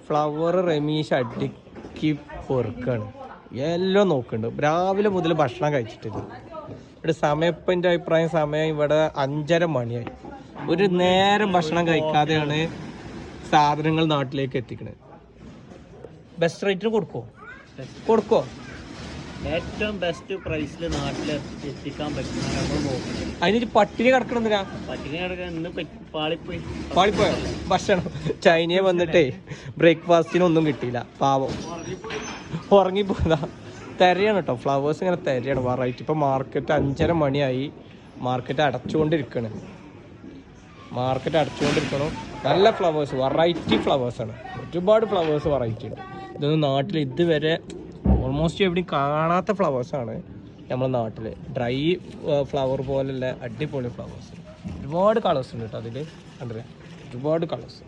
Flower Rameesh അടുക്കി പൊറുക്കാണ്. എല്ലാം നോക്കുന്നുണ്ട്. രാവിലെ മുതൽ ഭക്ഷണം കഴിച്ചിട്ടില്ല. ഇവിടെ സമയം ഇപ്പം എൻ്റെ അഭിപ്രായം സമയം ഇവിടെ 5:30 മണിയായി. ഒരു നേരം ഭക്ഷണം കഴിക്കാതെയാണ് സാധനങ്ങൾ നാട്ടിലേക്ക് എത്തിക്കുന്നത്. ബെസ്റ്റ് റേറ്റിന് കൊടുക്കോ ഏറ്റവും ബെസ്റ്റ് പ്രൈസിൽ നാട്ടിൽ എത്തിക്കാൻ പറ്റുന്ന അതിന് പട്ടിണി കിടക്കണെന്തിനാ? പട്ടിണി കിടക്കാൻ ഇന്ന് പാളിപ്പോയോ ഭക്ഷണം? ചൈനയെ വന്നിട്ടേ ബ്രേക്ക്ഫാസ്റ്റിനൊന്നും കിട്ടിയില്ല, പാവം ഉറങ്ങിപ്പോയതാ. തിരയാണ് കേട്ടോ, ഫ്ലവേഴ്സ് ഇങ്ങനെ തിരയാണ് വെറൈറ്റി. ഇപ്പം മാർക്കറ്റ് 5:30 മണിയായി. മാർക്കറ്റ് അടച്ചുകൊണ്ടിരിക്കണം. നല്ല ഫ്ലവേഴ്സ്, വെറൈറ്റി ഫ്ലവേഴ്സാണ്. ഒരുപാട് ഫ്ലവേഴ്സ് വെറൈറ്റി ഉണ്ട്. ഇതൊന്നും നാട്ടിൽ ഇതുവരെ ഓൾമോസ്റ്റ് എവിടെയും കാണാത്ത ഫ്ലവേഴ്സാണ് നമ്മുടെ നാട്ടിൽ. ഡ്രൈ ഫ്ലവർ പോലുള്ള അടിപൊളി ഫ്ലവേഴ്സ്. ഒരുപാട് കളേഴ്സ് ഉണ്ട് കേട്ടോ അതിൽ. കണ്ടില്ലേ, ഒരുപാട് കളേഴ്സ്.